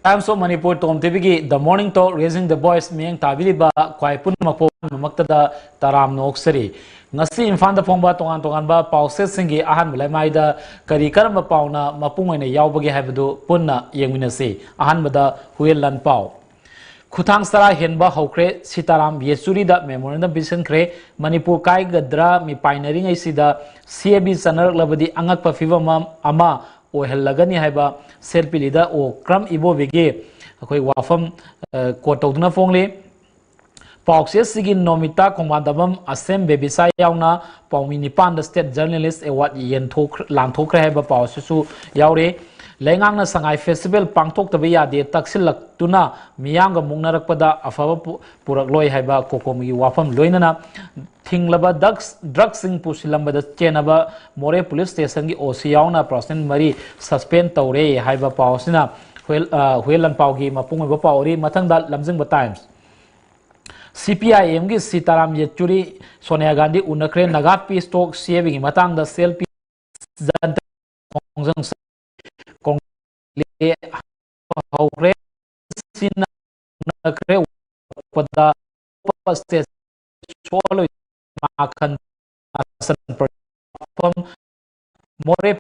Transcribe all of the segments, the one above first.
Times of Manipur TOMTV की The Morning Talk Raising the Voice मियंग ताबिलिबा क्वाइपुन मपो मक्तदा Taram नोक्सरी ngasi imfanda phongba tongan tongan ba pauses singi ahan bulai maida kari karamba pauna mapungoi ne yaubagi haibadu punna yengminasi ahan bada huel lan pau khutang sara henba hokre sitaram yesuri da memorandum vision kre manipur kai gadra mi pioneering ai sida CAB sanar labadi angak pa fiwama ama o hellagani haiba selpilida o kram ibo bege akoi wafam ko tawduna fongle Pauxes sigin nomita komandabam asem bebisa yauna paumi nipan the state journalist award yen thok lang thokre heba pausu yaure lengang na sangai festival pangthok tabe ya de taksilak tuna miyang ga mungnarakpada afaba purak loi heba kokomi wafam loinana thinglaba drugs sing pusilambada chenaba more police station gi OC yauna person mari suspend tawre heba pausina huelan paugi mapung ba pauri mathangda lamjingba times CPIM की सीताराम येचुरी सोनिया गांधी उनखरे Naga peace talk सेविंग की मतंग the cell P जनता कांग्रेस कांग्रेस हौरे सिना उनखरे पदा state सोलो माखन आसन perform मोरे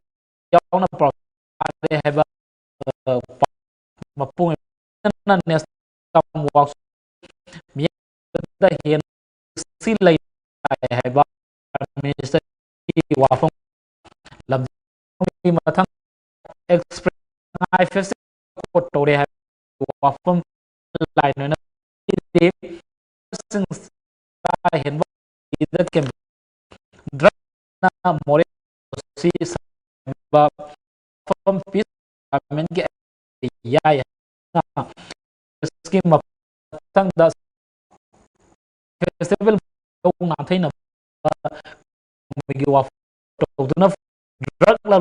यावना प्रोग्राम हैबा मपुंग नेशनल कम वर्क the hen see like I have minister wafam lam mathang express I face ko tore have wafam line na de since hen either can drug na more see ba from peace men ge ya scheme mathang da festival na thaina megi wa to na drug la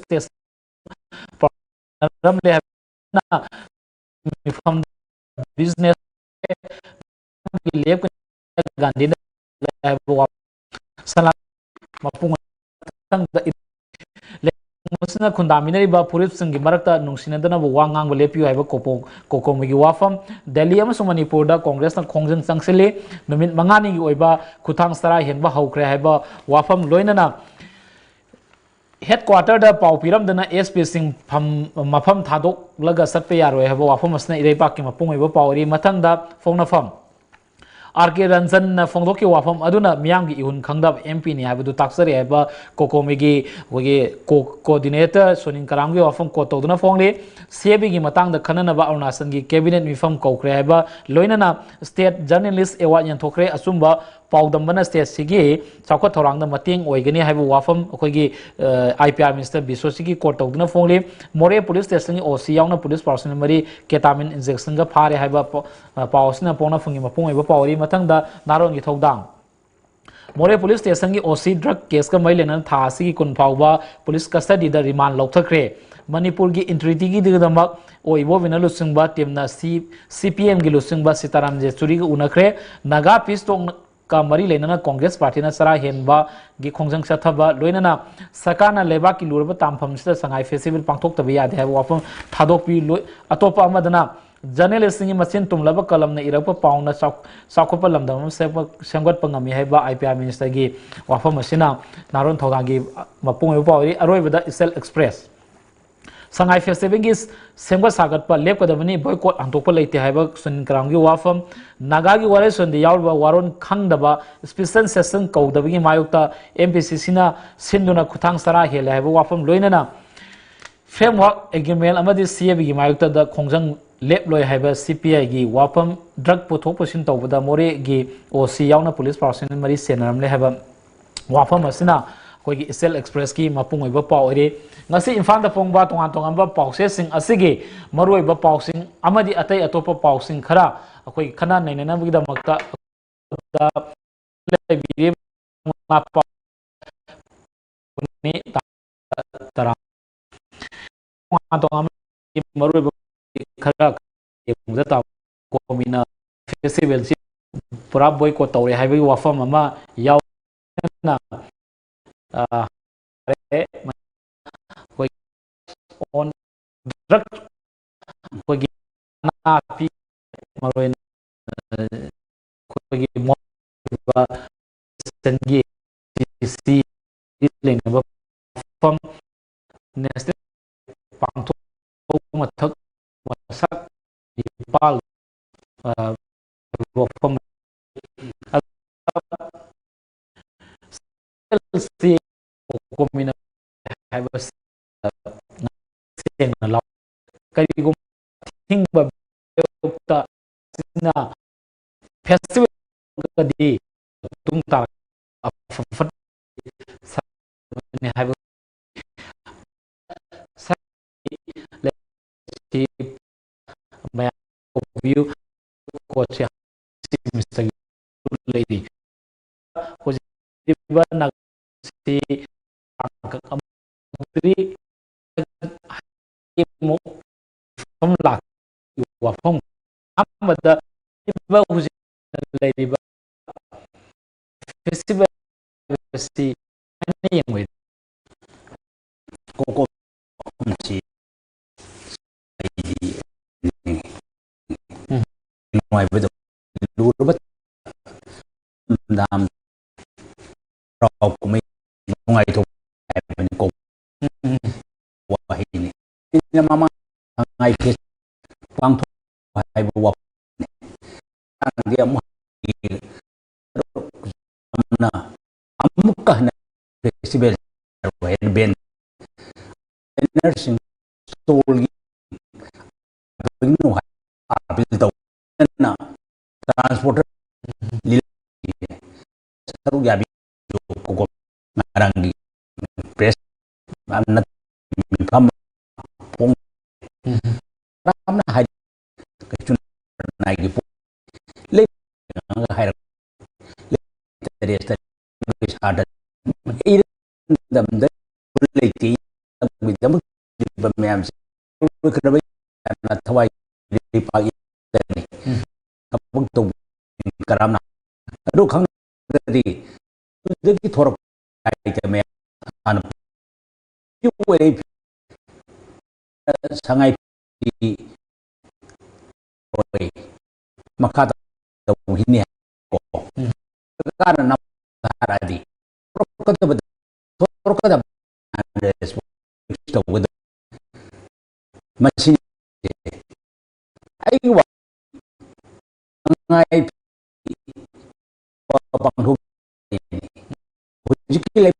test program le na from business le gandhi na wa sala mapung tang da musna khundaminari ba purip singi marakta nungsinadana bu wangang ba lepiu haiba kokom gi wafam delhi amasung manipur da congress na khongjang changsile numit mangani gi oiba khuthang sara henba haukre haiba wafam loinana headquarter da paupiram dana SP sing mafam thadok laga satpe yaroi haiba wafam asna irei pak ki mapung oiba pauri mathang da phongna fam RK Ranjan na phongdok ki wafam aduna miyang gi ihun khangdab MP ni haibu taksari haiba kokomegi wege coordinator sonin karang gi wafam ko toduna phongle CAB gi matang da khanana ba arunachal gi cabinet mifam kokre haiba loinana state journalist award yan thokre asumba paudambana state sigi chakwa thorang da mating oigani haibu wafam akogi IPR minister bisosigi ko toduna phongle more police station gi OC yauna police person mari ketamine injection ga phare haiba pausna pona fungi mapung oiba pauri mathang da narongi thodang more police station gi OC drug case ka mailena tha sigi kun phawba police custody da remand lokthakre manipur gi integrity gi digamak oibo vinalu singba timna CPM gi lusingba sitaram jesuri gi unakre naga pistong ka mari lenana congress party na sara henba gi khongjang sathaba loinana sakana leba ki lurba tampham sida sangai festival pangthok tabi ya de wafam thadok pi atopa amadana journalist singi machine tumlaba kalam na irapa pauna sakhopa lamdam semgat pangami haiba IPR minister gi wafam asina naron thogangi mapung pauri aroibada isel express sangai festival gi semga sagat pa lep kadabani boycott antokpa leite haiba sun kramgi wafam naga gi wale sun de yawba waron khangdaba special session kaudabagi mayukta MPCC na sinduna khuthang sara hele haiba wafam loinana framework agreement amadi CAB gi mayukta da khongjang lep loi haiba CPI gi wapam drug pothok posin tawbada more gi OC yauna police person mari senaram le haiba wafam asina koi gi Isel Express ki mapung oiba paw ore ngasi imfan da pongba tongan ba pawse sing asigi maroi ba pawsing amadi atai atopa pawsing khara akoi khana nainana gi da makta da le bi ma pa ni tara tongan maroi khara yungda ta komina festival si pura boycott tawre haiba wafam ama yaw na on drug ꯑꯩꯈꯣꯏꯒꯤ ꯅꯥꯄꯤ ꯃꯔꯣꯏꯅ ꯑꯩꯈꯣꯏꯒꯤ ꯃꯣꯏꯒꯤ ꯂꯩꯅꯕ ꯃꯐꯝ national ꯄꯥꯡꯊꯣꯛꯄ ꯃꯊꯛ ꯃꯁꯛ ꯏꯄꯥꯜ ꯋꯥꯐꯝ ꯀꯔꯤꯒꯨꯝꯕ ꯊꯤꯡꯕ ꯐꯦꯁꯇꯤꯚꯦꯜꯗꯤ ꯃꯇꯨꯡ ꯇꯥꯔꯛ ꯍꯥꯏꯕ ꯃꯌꯥꯝ ꯀꯣꯠꯁꯦ ꯂꯩꯔꯤ ꯋꯥꯐꯝ ꯑꯍꯥꯟꯕꯗ ꯍꯧꯖꯤꯛ ꯂꯩꯔꯤꯕ ꯐꯦꯁꯇꯤꯚꯦꯜ ꯑꯁꯤ ꯌꯦꯡꯕ ꯅꯨꯡꯉꯥꯏꯕꯗꯣ ꯂꯨꯔꯕ ꯗꯥꯝ ꯀꯨꯝꯍꯩ ꯅꯨꯡꯉꯥꯏꯊꯣꯛ ꯍꯥꯏꯕꯅꯤꯀꯣ ꯋꯥꯍꯩꯅꯤ ꯃꯃꯥꯡ ꯁꯉꯥꯏ ꯄꯥꯡꯊꯣꯛ ꯍꯥꯏꯕ ꯋꯥꯐꯝꯅꯤ ꯑꯃꯨꯛꯀ ꯍꯟꯅ ꯐꯦꯁꯇꯤꯚꯦꯜ ꯕꯦꯅꯔꯁꯤꯡ ꯁ꯭ꯇꯣꯜꯒꯤ ट्रांसपोर्टर सरुक याबी को ngarang press fam pong ramna hai kachun nai gi le hai resta sada dam da le ti dam bam khrabai na thawai ri pa karamna adu khang di di thorok ai me an yu we sangai di oi makha da hini ko kana na haradi thorok da machine ai wa ngai panghu hujiki le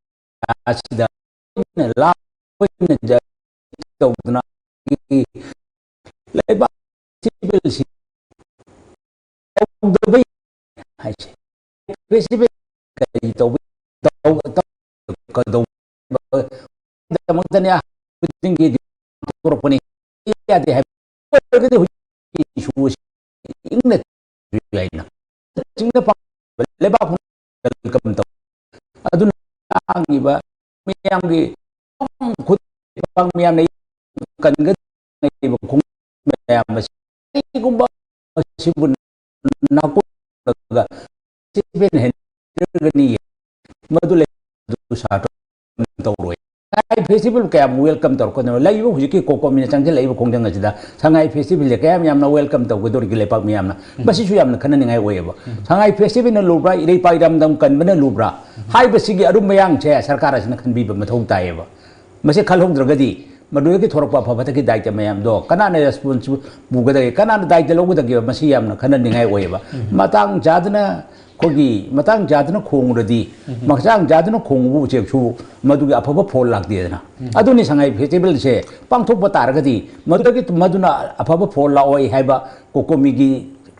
asida la ne ja tawna le ba civil si the way hai festival kai to ka do da mangtania tingi korponi ya de hai ka de hu ingne laina chingna pa leba welcome to aduna angiba miyamgi khut pang miyam nei kan ga nei ba khung miyam gumba sibun na ko ga sibin hen gani madule du sa to roi sangai festival kaya welcome to ko no lai bu hujiki ko ko min chang lai bu khong jang da sangai festival le kaya miyam na welcome to ko dor gi lepak miyam na basi su yam na khanan ngai oye ba sangai festival na lubra irei pai dam dam kan bana lubra hai basi gi arum mayang che sarkar asina khan bi ba mathau tai ba mase khalhong dragadi madu ki thorok pa pha ki daita mayam do kana na response bu ga da kana na daita logu da gi masi yam na khanan ngai oye ba matang jadna kogi matang jadna khongradi matang jadna khongbu cheksu madu gi aphaba phol lakdi na aduni sangai festival se pangthok ba targadi madu gi maduna aphaba phol la oi haiba kokomi gi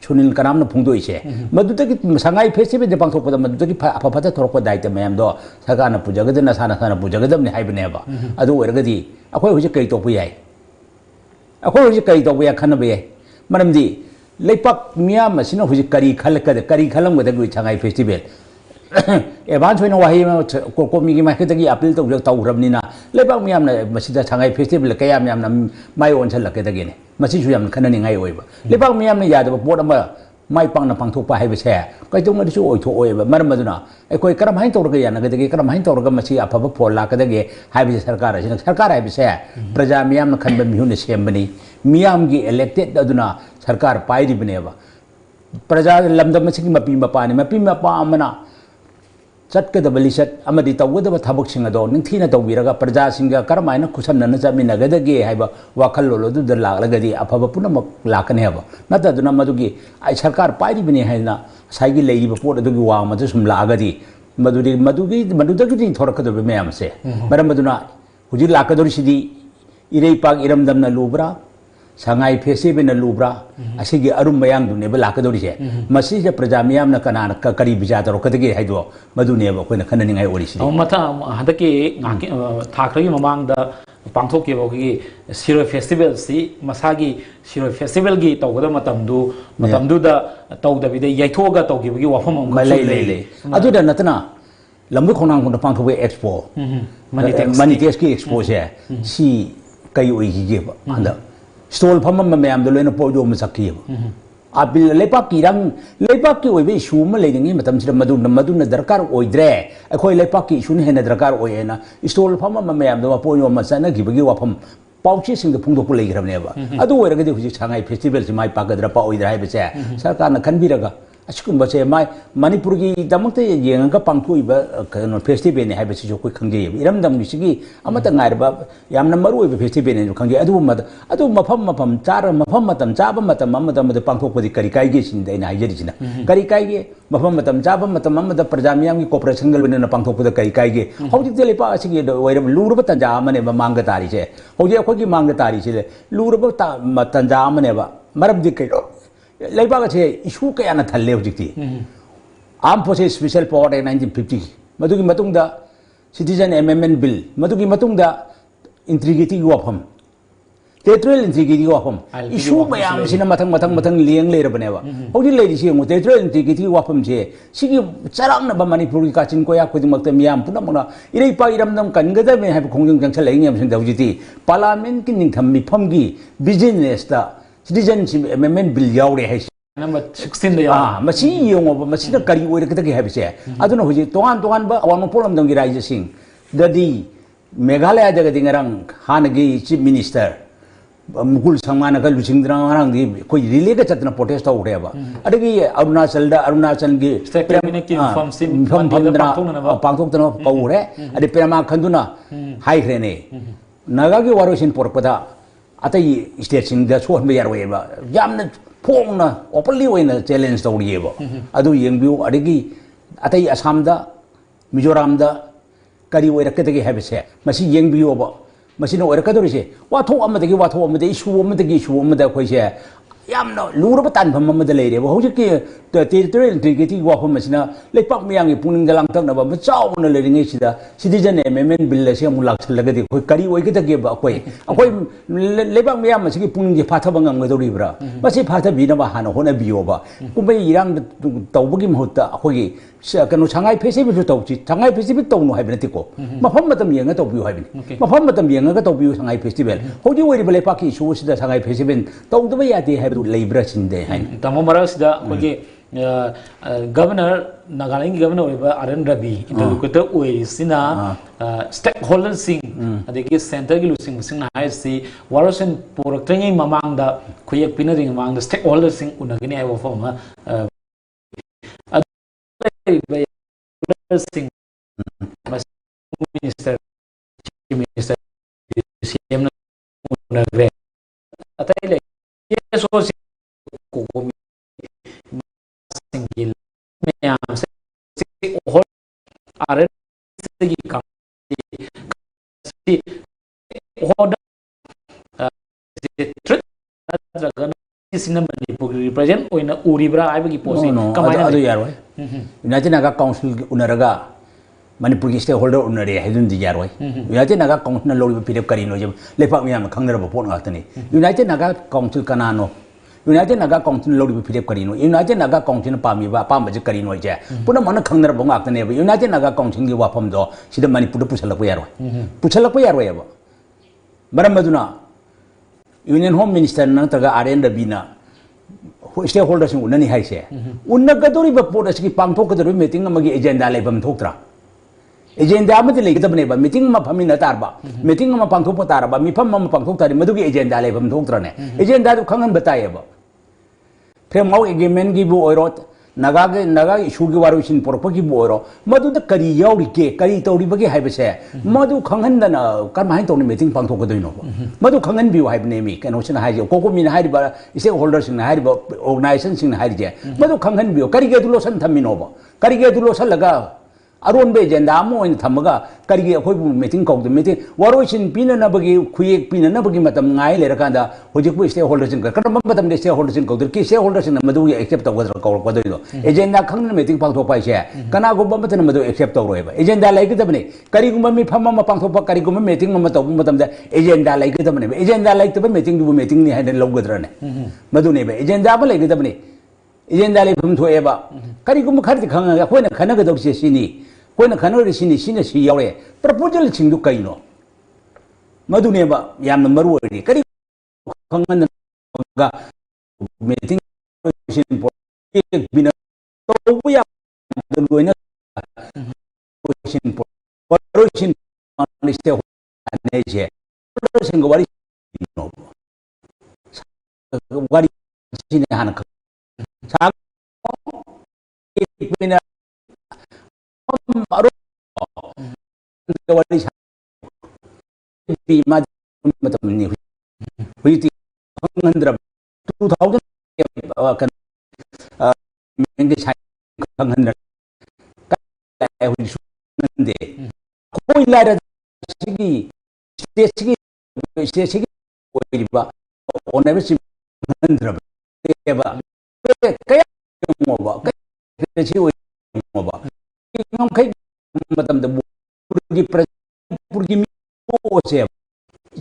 chunil kanam na phungdoi che madu gi sangai festival de pangthok ba madu gi aphaba ta thorok pa daita mayam do saga na pujaga na sana sana pujaga dam ni haibne ba adu ergadi akhoi huji kai to pu yai akhoi huji kai to pu ya khana ba yai maramdi leipak miyam asina huji kari khalam ga da sangai festival advance होना वही कोमी की mic तक appeal तौरबनी लेबाक ma'am Sangai festival क्या ma'am माई ओनसलकने मसीम खननीय लेबाक ma'am Yadav pot माई पाना पांथोप है कईदोंगोब मरम अखोई करम तौर यानगदे करम तौर अफब फोल लाकदे सरकार है प्रजा मैम खनब मिहून सेमनी मियाम की इलेक्टेड अदुना सरकार पाइरिबनेबा प्रजा लमदम मसिगी मपी मपाने मपी मपा अमना चटकदब लिचट अमदि तौगदब थबकसिंग अदो निंथीना तौबिरगा प्रजासिंगा करमायना खुसमनना चमिनगदगे हाइबा वाखल्लोल अदुद लागलगदि अफब पुनमक लाकने हबा नतदुना मदुगी आई सरकार पाइरिबने हाइना साइगी लेइबा पोट अदुगी वामदु सुम लागदि मदुदगी थोरकदब मैमसे मरम मदुना हुजि लाकदोरिसिदि इरेपाक इरमदमना लुब्रा संगाई फेस्टिवल लुब्रा असिगी अरुम मयांगदुनेबा लाकदोरिसे मसिजे प्रजा मियामना कनाना करी बिजा तरोकदगे हाइदो मदुनेबा कोइना खननिंगाई ओरिसिदि मथा हदकी थाखरगी ममांगदा पांथोकिबोगी सिरो फेस्टिवल सी मसागी सिरो फेस्टिवल की तौगदा मतमदुदा तौदबिदे यैथोगा तौगिबगी वाफम ले अदुदा नतना लम्बु खोनांगुंदा पांथोगे एक्सपो मनीटेक्स की एक्सपो से सी कई ओइगिगेबा अंदा स्टॉल फम मैम लोन पोजो सकीब आबिल लेपाक की इशू मदुन दरकार ओइद्रे अखोई लेपाक की इशू हेन दरकार ओइना स्टॉल फम मैम पोजो चनगी वाफम पाउचे सिंग फोंदोप लेग्रबनेबा अदु ओइरगदि हुजि सांगाई फेस्टिवल से माइ पागद्रा पा ओइद्रा हाइबसे सरकारना खनबिरगा असिकुंबसे माइ मणिपुर की दमकते येंगा पांथोइबा कनो फेस्टिवल ने हाइबसे जो कोइ खंगे इरमदम गिसिगी अमत ngairba yamna maru oiba festival ने खंगे अदु मफम चार मफम मतम चाब मतम अमदम पांथोकपदि करी काइगे सिंदैना हाइजरिसिना करी काइगे मफम मतम चाब मतम अमद प्रजा मियाम की कोऑपरेशन गलबने पांथोकपद करी काइगे हौजि लेपा असिगी ओइरब लुरब तंजा अमने मांग तारिसे हौजि अखोगी मांग तारिसे लुरब तंजा अमने मरबदि कइरो लेबाग से इशू कया थल्ले हौजिक्ति armed forces special power act 1950 मदुगी मतुंगदा सिटीजन अमेंडमेंट बिल मदुगी मतुंगदा इंट्रिगिटी वाफम टेरिटोरियल इंट्रिगिटी वाफम इशू मयाम सिना मथंग लियंग लेरबनेबा हौजि लेरिसि मु टेरिटोरियल इंट्रिगिटी वाफम से सिगी चरांगनबा मणिपुर की काचिन कोया खुदिमक्ता मियाम पुनमना इरेपा इरमदम कनगदमे हाइब खोंजों जंगसल लेंगेम सिंग दौजिति पार्लियामेंट की निंगथम मिफमगी बिजनेस ता सिटीजनशिप अमेंडमेंट बिल यावरे है नंबर 16 या मसी योंगोब मसीना करी ओइरकदगे हाइबसे अदुना हुजि तोहान बा अवांग पोलमदंगी राज्यसिंग ददी मेघालय जगदि ngarang हानगी चीफ मिनिस्टर मुकुल संगमाना का लुचिंद्रा ngarang दी कोई रिले के चतना प्रोटेस्ट होरेबा अदगी अरुणाचल की फम पांथोक्तना पौरे अदि पेमा खंदुना हाइख्रेने नागा की वारोसिन पोरपदा अतई स्टेट सिंग द सोहन यारोएबा यामना फोंगना ओपनली ओइना चैलेंज तौरिएबा अदु येंबिउ अदगी अतई असम दा मिजोराम दा करी ओइरकदगे हाइबसे मसी येंबिउबा मसीना ओइरकदोरिसे वाथो अमदगी इशू अमदा खोइसे यामना लुरब तानफम अमदा लेरेबा हौजिकि टेरिटोरियल इंटीग्रिटी वाफम मसीना लेपाक मियांगी पुनिंग दलांगतनबा मचाउना लेरिंगे सिदा सिटीजन अमेंडमेंट बिल से अमु लाक्सलगदि खोइ करी ओइगदगेबा अखोइ लेपाक मियाम मसीगी पुनिंग फाथबा ngamgadoriब्रा मसी फाथबिनबा हाना होनबियोबा कुमै इरांग तौबगी महत्ता अखोइ कनो सांगाई फेस्टिवल तौची सांगाई फेस्टिवल तौनो हाइबनतिको मफम मतम येंगा तौबियो हाइबनि मफम मतम येंगा तौबियो सांगाई फेस्टिवल हौजि ओइरिबा लेपाकी इशू सिदा सांगाई फेस्टिवल तौदबा यादे हाइब लेब्रा सिंदे हाइन तमो मरसिदा खोगे गवर्नर नागालैंड की गवर्नर ओइबा आरएन रवि इंटरलोकुटर ओइसिना स्टेक होल्डर सिंह अदेगी सेंटर की लुसिंग सिंह हाइसि वारोसन पोरक्ट्रेंगे ममांगदा खुयक पिनरिंग ममांगदा स्टेक होल्डर सिंह उनगनि आइबो फॉर्म सिंह मिनिस्टर सीएम उनगरे अतैले ये रिप्रेजेंट उरीब्रा यूनाइटेड नागा काउंसिल उनरगा मणिपुर की स्टेक होल्डर उनरे है यारोय यूनाइटेड नागा काउंसिल लोरिब पिरेप करिनो जब लेपाक मियाम खंगरब पोट गातनी यूनाइटेड नागा काउंसिल कनानो यूनाइटेड नागा काउंसिल लोरिब पिरेप करिनो यूनाइटेड नागा काउंसिल पामीबा पामबजे करिनो जे पुना मन खंगरब गातने यूनाइटेड नागा काउंसिल की वाफम दो सिदा मणिपुर पुछलक यारोय मरम मदुना यूनियन होम मिनिस्टर नंतगा आरएन रबीना स्टेक होल्डर सिंग उननी हाइसे उन्नगदोरिबा पोट असकी पांथोकदोरि मीटिंग अमगी एजेंडा लेबम थोक्त्रा एजेंडा में लेगदबने मीटिंग में फमी तारबा मीटिंग में पांथोप तारबा मिफम में पांथोप तारी मधुगी एजेंडा लेफम थोक्त्रने एजेंडा तो खंगन बताएब फ्रेमवर्क एग्रीमेंट की ओरो नागा इशू की वारुसिन पोरप की ओरो मधुद करी याउरिके करी तौरिबगे हाइबसे मधु खंगनदना करमाइन तौनि मीटिंग पांथोकदोइनो मधु खंगन बिउ हाइबने मी कनोसिन हाइजे कोकोमिन हाइबा स्टेक होल्डर्स सिंग हाइबा ऑर्गेनाइजेशन सिंग हाइजे मधु खंगन बिउ करीगे दुलोसन थमिनोबा करीगे दुलोसन लगा अरोनबे एजेंडा थमगा करी अखोई मीटिंग कौद मीटिंग वारोइसिन पीननबगी खुयेक पीननबगी मतम ngai लेरकांदा होजिकबु स्टेक होल्डर्स करम मतम स्टेक होल्डर्स कौदर की स्टेक होल्डर्स मधु एक्सेप्ट तौगदर कौरकदो एजेंडा खंगन मीटिंग पांथोपाइसे कनागुबा मतन मधु एक्सेप्ट तौरोयबा एजेंडा लाइगदबने करीगुबा मिफम म पांथोपा करीगुबा मीटिंग म तौब मतमदा एजेंडा लाइगदबने एजेंडा लाइगदबा मीटिंग दु मीटिंग नि हाइदन लौगदरने मधुनेबा एजेंडा बा लाइगदबने एजेंडा लाइफम थोएबा करीगुबा खरदि खंगा अखोइना खनगदौसे सिनी कोई खनोरे सिनी सिने सी यावे प्रपोजल सिंदु कइनो मधुनेबा यामन मरुओरी करी खंगन गा मीटिंग सिन पो एक बिना तो बुया गोइना सिन पो सिन मानिस्ते नेजे सिंग वारी नो वारी सिने हान सा एक बिना मारो वाली मा मतमनी हुई थी 2000 कन मेंगे खंगन हुई सुनदे कोई लारा सिगी स्टेट ओइबा ओनेबसि खंगन एबा कया मोबा कया ओइबा खै मतमदा पुरगी पुरगी ओसे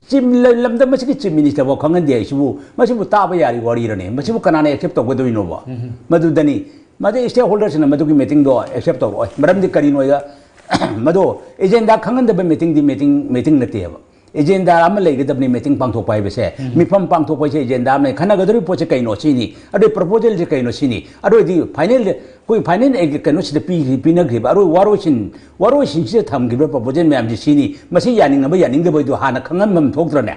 चिम लमदा मसिकी चिम मिनिस्टर बो खंगन दे सिबु मसिबु ताबा यारी वारी रने मसिबु कनाने एक्सेप्ट तौगदोइनो बा मधुदनी मदे स्टेक होल्डर्स न मधुगी मीटिंग दो एक्सेप्ट तौरो मरमदि करिनोइगा मदो एजेंडा खंगन दबे मीटिंग नतेबा एजेंडा अम लेगदबनी मीटिंग पांथोपा हाइबसे मिफम पांथोपा से एजेंडा में खनगदरि पोचे कइनो सिनी अदे प्रपोजल जे कइनो सिनी अदोदि फाइनल कोई फाइनल एक कइनो सिद पीनग्रिबा अरो वारोसिन से थमगिबा प्रपोजल मैम जे सिनी मसी यानिंगबा यानिंगबा दो हाना खंगन मम थोक्त्रने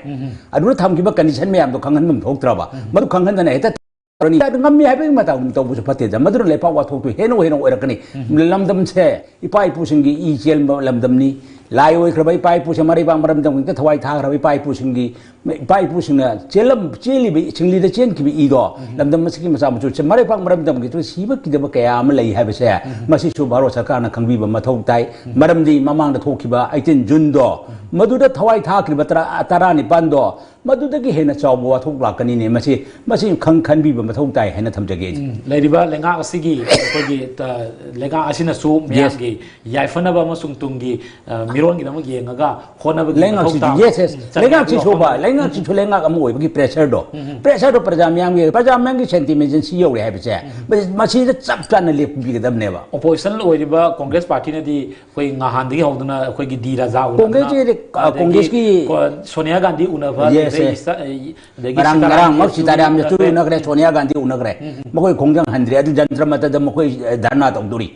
अदु थमगिबा कंडीशन मैम दो खंगन मम थोक्त्रबा मदु खंगन दने हेता runny ngam mi haibeng mata um tawbu phate da madru lepa wa thok tu heno orakani lamdam se ipai pusingi I jel lamdam ni lai oi khrabai pai pu se mari bang maram dam ta thawai tha khrabai pai pusingi pai pusingna chelam cheli bi chingli da chen ki bi I do lamdam masiki masa mu chu mari bang maram dam ki tu siba ki da kaya am lai haiba se masi su baro sarkar na khangbi ba mathau tai maram di mamang da thokiba 18 June do madu da thawai tha khri batra tara ni pan do मधुद की हेन चाव वाथोक लाकनी ने मसी खंग खनबी मथौ ताई हेन थमजगे लेरिबा लेंगा असिगी कोगी लेंगा असिना सु मियागी याइफनबा मसुंग तुंगी मिरोन गिदम येंगा होनब लेंगा यस यस लेंगा छि सोबा लेंगा छि लेंगा अमु ओइबगी प्रेशर दो प्रजाम्यांग की सेंटिमेंट सी योरे हाबिसे मसी चप चान लेपबिगदबनेबा ओपोजिशन ओइरिबा कांग्रेस पार्टी ने दी कोई ngahandigi hoduna कोई दी राजा कांग्रेस की Sonia Gandhi उनबा Garang mau cita dia ambil tu negara Sonia Gandhi negara, mau kongjang handri adu jantra mata dah mau dana tak duri,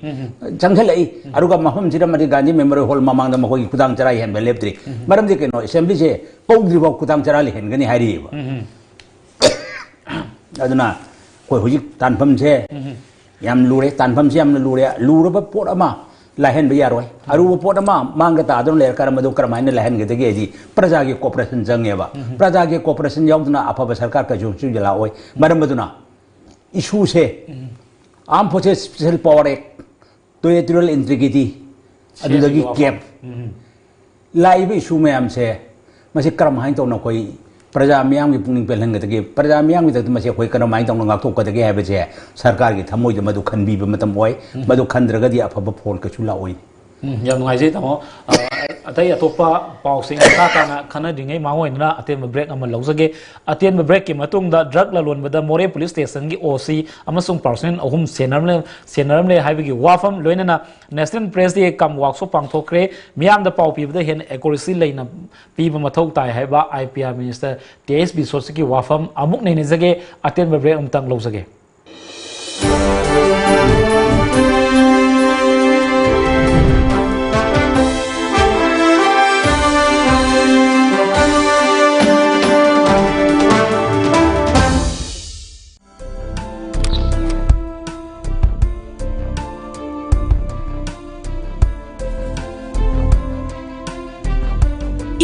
jangan lagi, aruga maham cita mati Gandhi memorial hall mamang dah mau kudang cerai hen beleptri, malam dia keno assembly je, kau diri bawa kudang cerai hen gani hari, adu na, kau hujik tanpam je, yam lure tanpam je yam lure apa pot ama. लाहन भी यार अरु वो pot मांग तादन लेर कर मधु करमाइन लाहन के दगे जी प्रजा के कोऑपरेशन जंगेबा प्रजा के कोऑपरेशन याउदना अफब सरकार का जो जुला ओय मरम मधुना इशू से armed forces special power act territorial integrity अदुदगी कैप लाइव इशू में हमसे मसे करमाइन तो न कोई प्रजा मियाम की पुनिंग पेलहंग तके प्रजा मियाम की तक मसे कोई करमाइन तो ngaktho ka tege habe je sarkar की थमोय de मधु खनबी मतम ओय मधु खनद्रगदी अफब फोल का चुला ओय याम नुगाइजे तमो अतै अतोपा पाउसिंग ताना खनदिङै माङोइना अतेम ब्रेक अमा लौजगे अतेम ब्रेक की मतुंग दा ड्रग ललोनबदा मोरे पुलिस स्टेशन की ओसी अमसुंग पर्सनल अहुम सेनरमले हाइबगी वाफम लोइनना नेशनल प्रेस दे कम वर्कशॉप पांगथोक्रे मियाम दा पाउ पीबदा हेन एक्यूरेसी लेना पीब मथौ ताई हाइबा आईपीआर मिनिस्टर टीएसबी सोर्स की वाफम अमुक नेनेजगे अतेम ब्रेक अमतंग लौजगे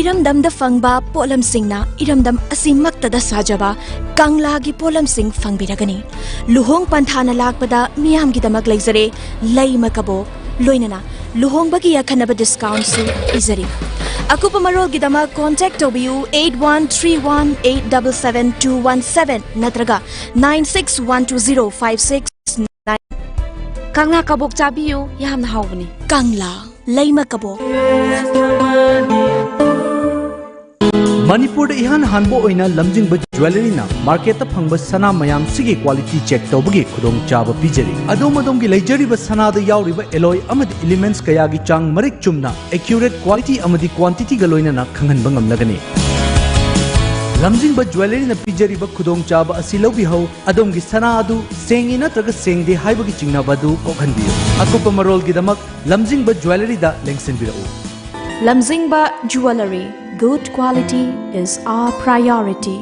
इरमदम फंगबा पोलम सिंगना इरमदम असिमक्तदा साजबा कंगलागी पोलम सिंग फंगबिरगनी लुहोंग पंथाना लाकपदा मियामगिदमक लेजरे लैमकबो लोइनना लुहोंगबगी अखनब डिस्काउंट सु इजरी अकुपा मरोलगिदमक कांटेक्ट तोबियु 8131877217 नत्रगा 96120569 Kangla kabok chabiyu yamna hawbani. Kangla लैमकबो Manipur ihan hanbo oina lamjingba jewelry na market ta phangba sana mayam sigi quality check tawbagi khudong chaba pijari adom adom gi leijari ba sana da yauriba alloy amadi elements kaya gi chang marik chumna accurate quality amadi quantity ga loina na khangan bangam lagani lamjingba jewelry na pijari ba khudong chaba asi lobi hau adom gi sana adu sengi na traga sengde haibagi chingna badu kokhan biyo akupa marol gi damak lamjingba jewelry da lengsen birau Lamjingba Jewelry. Good quality is our priority.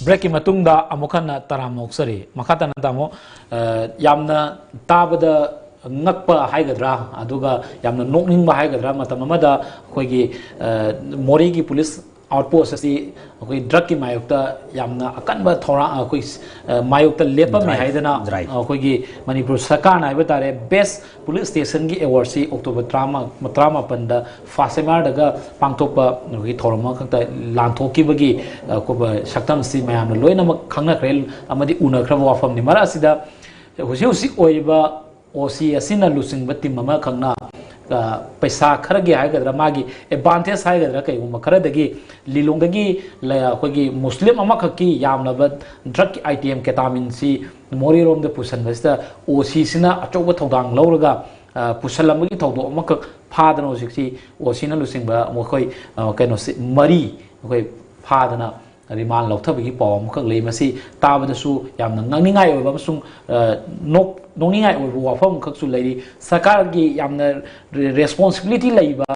Break ki matungda amukana taramnoksari makatana tamo yamna tabada ngakpa haigadra aduga yamna nokningba haigadra matam amada khoigi mori gi police outpost asi khoi drug ki mayokta yamna akanba thora khoi mayokta lepa me haidana khoigi manipur sarkar na ibetare best police station gi award si october trama panda fasemar daga pangtokpa gi thorama khakta lanthoki bagi ko saktam si mayamna loina khangna khrel amadi una khrawa wafam ni mara asida hosi hosi oiba ओसी असिना लुसिंग बत्ती mama खंगना पैसा खरगे हाइगद्रा मागी advantage हाइगद्रा कईगुम खरदगी लिलोंगगी अखोगी मुस्लिम अमा खकी यामनब drug item ketamine सी मोरीरोम द पुसनबस्ता ओसी सिना अचौब थौदांग लौरगा पुसलमगी थौदो अमक फादनो सिक्सी ओसीना लुसिंग बा मोखोय कैनो मरी अखोय फादना रिमान लौथबगी पाव अमखक ले मसी ताबदसु यामना ngangningai oiba amsung nongningai oiba wafam khaksu leiri sarkar gi yamna responsibility leiba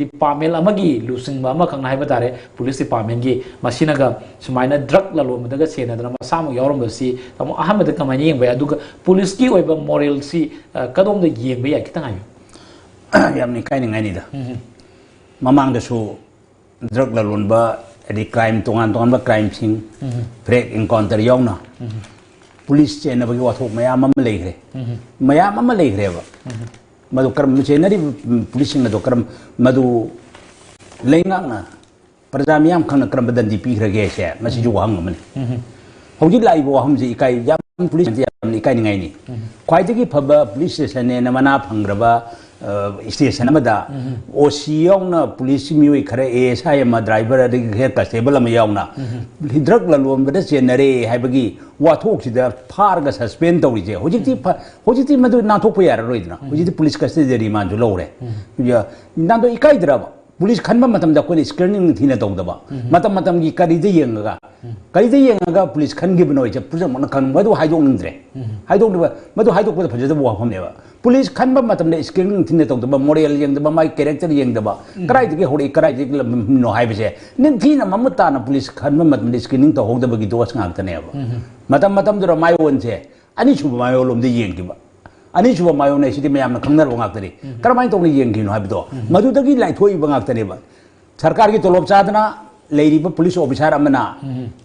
department amagi lusing ba amakang na haiba tare police department gi masinaga sumaina drug la lom daga sena dra masam yorom basi tamo ahmad kamani yengba aduga police gi oiba moral si kadom da yengba ya kitang ayu yamni kaini ngai ni da mamang da su drug la lon ba adi crime tongan ba crime sing break encounter yong na police chain na bagi wathok mayam am leigre ba madu karam chain na police na do karam madu lengang na praja miyam khang na karam badan di pi rage se masi ju wang man hoji lai bo ham ji kai yam police yam ni kai ni ngai ni khwai ji phaba police station ne na mana phangraba station amada OC yauna police miwi khare ASI ma driver adi he constable ma yauna drug la lom bada chenare haibagi wathok sida phar ga suspend tawri je hojiti madu na thok yar roidna hojiti police custody remand ju lore ya nando ikai draba police khanba matam da koi screening thina tawdaba matam gi kari de yenga police khan gi bnoi je puja mon kan madu haidong ningre madu haidok ba phajada bo pham neba police khanba matam de screening thina tawdaba moral yengdaba mai character yengdaba karai de hori karai de no haibse nin thina mamata na police khanba matam de screening to hogdaba gi dos ngak taneba matam dura mai wonse ani chuba mai olom de yengiba ani chuba mai on sidi mayam na khangnar ngak tari karamai to ni yengi no haibdo madu dagi lai thoi ba ngak taneba sarkar gi tolob chadna leiriba police officer amana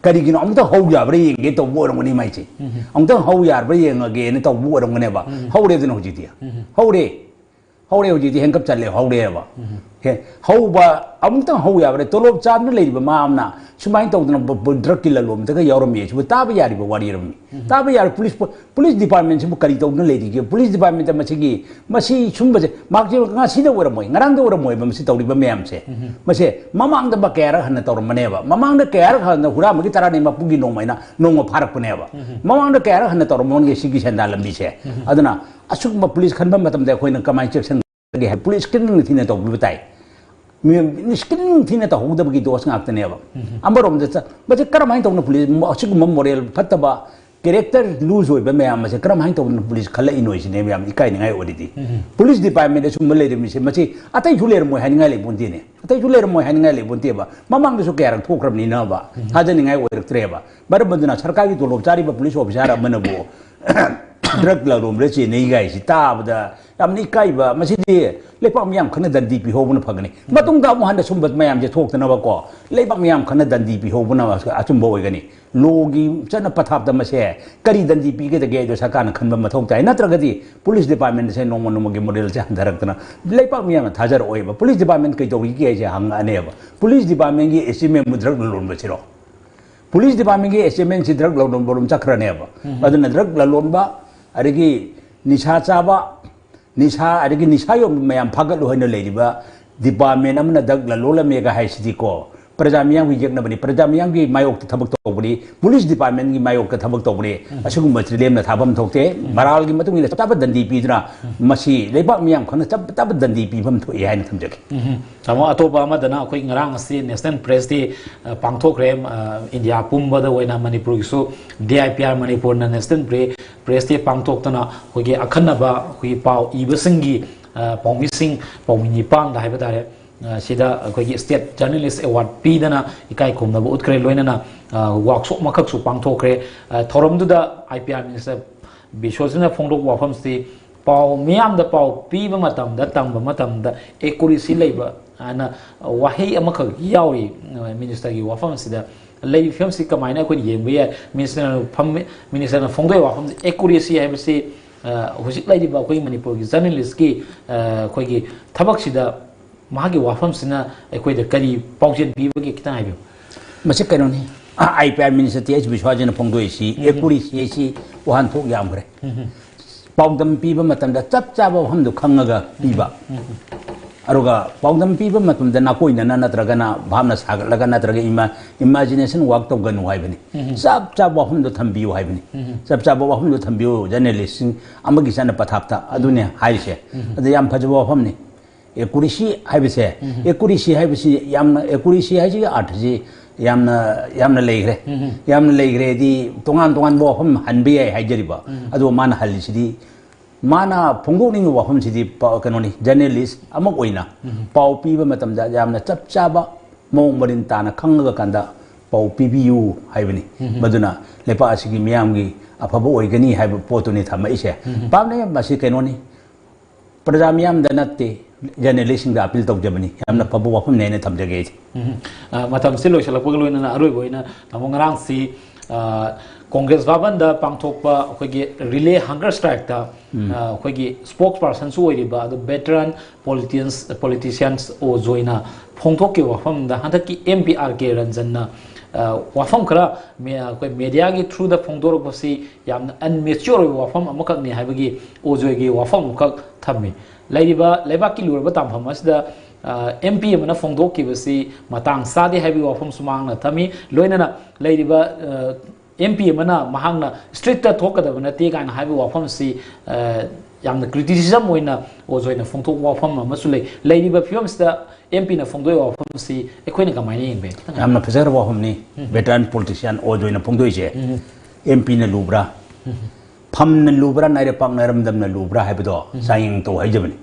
karigino amta hau yabra yenge to borongoni maichi amta hau yarbra yengage ne to borongone ba haure dino hojiti haure hojiti henkap challe haure ba he hauba amta hau yabra tolob chadna leiriba ma amna sumai to dina drug killer lom daga yorom ye chu taba yari ba wari rom taba yar police department chu kari to na leiri ge police department ma chigi masi sumba je makje nga sida wora moi ngarang da wora moi ba masi tawri ba mem se mase mamang da ba kera hanna tawr mane ba mamang da kera hanna hura magi tara ni ma pugi no mai na no pharak pune ba mamang da kera hanna tawr mon ge sigi senda lambi se aduna asuk ma police khan ba matam da khoina kamai section ge police kin ni thina to bitai screening thina ta hogdabagi dos ngak tane ba ambarom da baje karamai tawna police asuk moral fataba character lose hoy ba mayam se kram hain to police khala inoi sine mayam ikai ningai odidi police department su male rim se machi atai juler mo haningai le bunti ne atai juler mo haningai le bunti ba mamang de su karak thokram ni na ba haja ningai oirak tre ba bar banduna sarkar gi tolop chari ba police officer amana bo drug la rom le chi nei gai si ta ba yam ni kai ba machi di lepak miyam khana dandi pi ho buna phagani matung da mo handa sumbat mayam je thok tana ba ko lepak miyam khana dandi pi ho buna achum bo oigani logi chana pathap da mase kari dandi pi ge de ge jo sakana khanba mathok tai natragadi police department se nong nong ge model cha darak tana lepak miyam thajar oi ba police department kai to gi ge hang ane ba police department gi esime mudrak lon ba chiro police department gi esime si drug lon bolum chakra ne ba aduna drug lon ba arigi nisha chaba nisha adagi nisha yo mayam phagat lo hoina leiba department amna dag la lola mega hai sidi ko prajamiyang wi yekna bani prajamiyang gi mayok thabak to bani police department gi mayok ka thabak to bani asugum matrilem na thabam thokte maral gi matung ila tab dandi pidra masi lebak miyam khana tab dandi pi bam thoi hain thamjake tamo atopa amadana khoi ngarang asi national press di pangthokrem india pumba da oina manipur gi so dipr manipur na national press di pangthoktana khoi gi akhanna ba khoi pau ibasingi paumising paumini pang da haibadare sida khoi state journalist award pidana ikai khomna bu utkre loinana workshop makhak su pangthokre thorom da ipr minister bishosina phongdok wafam sti pau miam da pau piba matam da tangba matam da accuracy leiba ana wahi amakha yawi minister gi wafam sida lei film si kamaina ko yembe ya minister phongdoi wafam accuracy haibasi hujik lai ba ko manipur gi journalist ki ko gi thabak sida mahagi wafam sina ekoi da kari paujen piba gi kita haibyo masi kaino ni ipr minister th bishwajana phongdoi si accuracy si wahan thok yamre paudam piba matam da chap chaba hum du khangaga piba aruga paudam piba matum da na koi na natraga na bhamna sagatlaga natraga imagination work to ganu haibani chap chaba hum du thambiu haibani chap chaba hum du thambiu journalist amagi sana pathapta adune haise adu yam phajabo hum ni accuracy haibase accuracy haibasi yamna accuracy haiji artji yamna leigre di tongan bo hum hanbi ai haijariba adu mana halisidi mana phongdok ning wa hum sidi kanoni journalist amok oina pau piba matam da yamna chap chaba mong marin tana khanga kanda pau pibiu haibani maduna lepa asigi miyamgi afabo oigani haiba potuni thama ise pamne masi kanoni prajamiyam danate journalist da appeal tok jabani yamna pabo wafam ne thamjage matam silo shala paglo na aroi boina among rang si congress baban da pangthokpa khogi relay hunger strike ta khogi spokesperson su oiriba the veteran politicians o joina phongthok ki wafam da hanaki mprk ranjan na wafam kara koi media gi through the phongdorok basi yamna unmature wafam amakak ni haibagi o joigi wafam kak thammi laiba leibaki lurba tampham asda MP amana phongdok ki basi matang sadi haibi wafam sumang na thami loinana laiba MP amana mahangna strict ta thokada bana te kan haibi wafam si yamna criticism oina ojoina phongthok wafam amasule laiba films da MP na phongdoi wafam si ekoina kamaini yengbe yamna phajar wafam ni veteran politician ojoina phongdoi je MP na lubra pham na lubra naire pak naram dam na lubra haibido saying to haijabani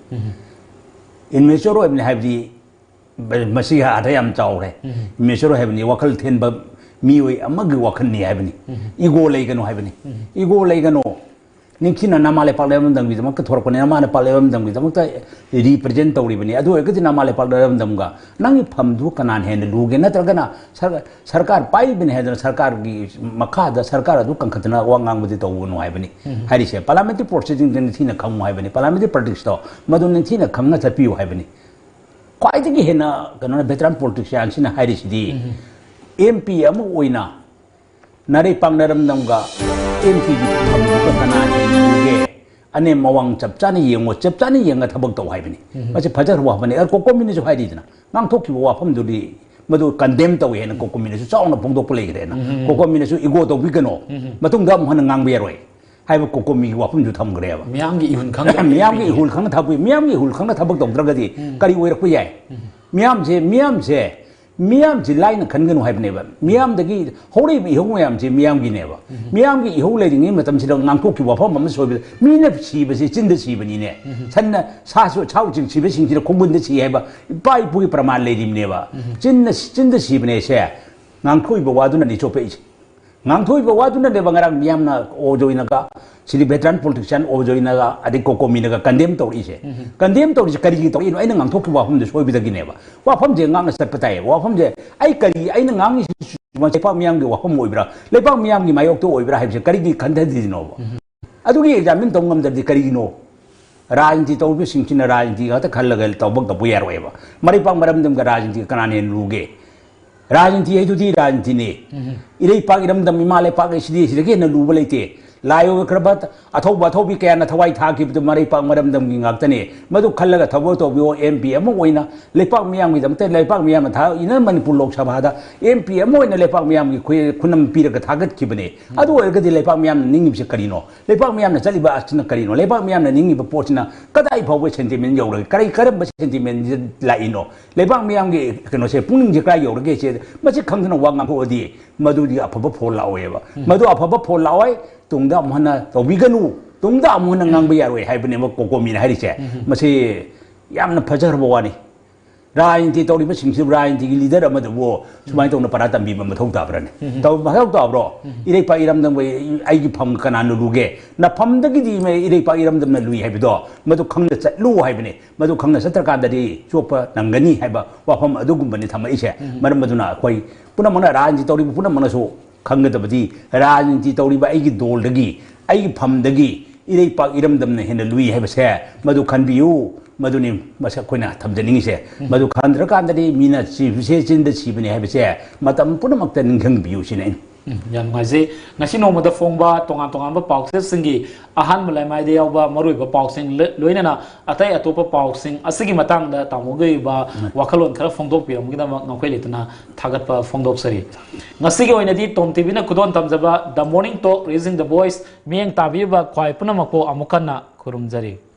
immature ibn haibdi masiha atayam chawre immature haibni wakal then ba mioi amagi wakal ni haibni ego leigano haibni ego leigano ningkina namale palam dam bi dam ka thorpane namale palam dam bi dam ta represent tawri bani adu ekati namale palam dam ga nangi pham du kanan hen luge natragana sarkar pai bin hedan sarkar gi makha da sarkar adu kankhatna wangang budi tawunu haibni harise parliamentary proceeding den thina kham haibni parliamentary politics to madun thina khamna chapiu haibni kwaidagi hena kanona veteran politician sina harise di MP amu oina nare pangnaram namga MP gi khamdu ka kanani luge ane mawang chapchani yenga thabak taw haibni machi phajar wa bani ar ko komini jo haidi dina ngang thokki wa pham duri madu condemn taw hena ko komini su chauna phongdok pulei gre na ko komini su igo to bigano matung da mhana ngang be roi haiba ko komi wa pham ju tham gre ba miyam gi ihul khang thabu miyam gi ihul khang thabak taw dragadi kari oirak pu yai miyam je मियाम ji line खनगनु हाइबनेबा मियाम दगी होरे बि इहो मयाम जी मियाम गिनेबा मियाम गी इहो लेदिंगे मतम सिदा ngangthok ki wafam am soibe मीने सिबे से चिंद सिबनी ने सन्ना सासु छाउ जिं सिबे सिं सिदा खोंबुन दे सियैबा पाइ पुइ प्रमाण लेदिमनेबा चिंद सिबने से ngangthoi वादुना नि चोपे ngangthoi वादुना ने बंगारा मियामना ओजोइनागा सिरि वेटरन पॉलिटिशियन ओजोइनागा अदि कोकोमिनागा कंडेम तौरिसे करिगी तौरि आइना ngangthok ki wafam de सोइबे दगिनेबा wafam je ngang सट पताय wafam je ai kari aina ngang Lepa मियाम की वफम ओइब्रा लेपा मियाम की मायोक तो ओइब्रा हाइबसे करिगी खंधदिनो अदुगी एग्जामिन तोंगमदि करिगिनो राजनीति तौबि सिंचिना राजनीति गात खल्लगा तौबक तबु यारोयबा मरिपा मरमदम का राजनीति कनाने लुगे राजनीति हेदुदी राजनीति ने इरै पाग इरमदम इमाले पाग सिदि सिदगे न लुब लेते लायो खरबत अथौबी कयाना थवाई थाखिबदु मरिपा मरमदम की गाक्तने मदु खल्लगा थबो तौबिओ एमपी अमो ओइना लेपा मियाम की दमते लेपा मियाम था इन मणिपुर लोकसभा दा एमपी अमो ओइना लेपा मियाम की खुनम पीरगा थागत खिबने अदु ओइरगदि लेपा मियाम निंगिबसे करिनो लेपा मियाम न चलिबा अचना करिनो लेपा मियाम न निंगिबा पोचना कदाई फावबे सेंटिमेंट यौरग करम सेंटिमेंट लाइनो लेपा मियाम की कनोसे पुनिंग जे क्राय यौरगे से मसे खंगना वांगा होदी मदुदी अफबा फोल लाओयबा मदु अफबा फोल लाओय तुंगदा अमहना तौबिगनु तुंगदा अमहना ngang यारोय हाइबने कोकोमिना हारिसे मसे यामना फजरबो वानी राजनीति तौरिबा सिंगसि राजनीति की लीडर अमदबो सुमाय तौना परा तंबी मथौ ताब्रने तौ मथौ ताब्रो इरै पा इरमदम आइगी फम कनानु लुगे न फमदगी दि मे इरै पा इरमदम न लुई हाइबदो मदु खंगना चलु हाइबने मदु खंगना सत्रकाददि चोपा नंगनी हाइबा वाफम अदुगुंबनि थमइसे मरम मदुना कोइ पुनमना राजनीति तौरिबा पुनमनासु खंगदबदि राजनीति तौरिबा आइगी दोलदगी आइगी फमदगी इरै पा इरमदम न हेन लुई हाइबसे मदु खनबियु मदुनी मसा कोइना थमजनिंगिसे मदु खांद्रकांददि मीना सिबसे चिंद सिबने हाइबसे मतम पुनमक्त निंखंबियु सिने yan ngaise ngasi nomada phongba tongan tongan ba paukse singi ahan mulai mai de yaw ba marui ba pauksing loina na atai atopa pauksing asigi matang da tamogei ba wakhalon khara phongdok pi amgida ngakoi letna thagat pa phongdok sari ngasi ge oina di tom tv na kudon tamjaba the morning talk raising the voice mieng tabi ba khwai punamakpo amukanna khurumjari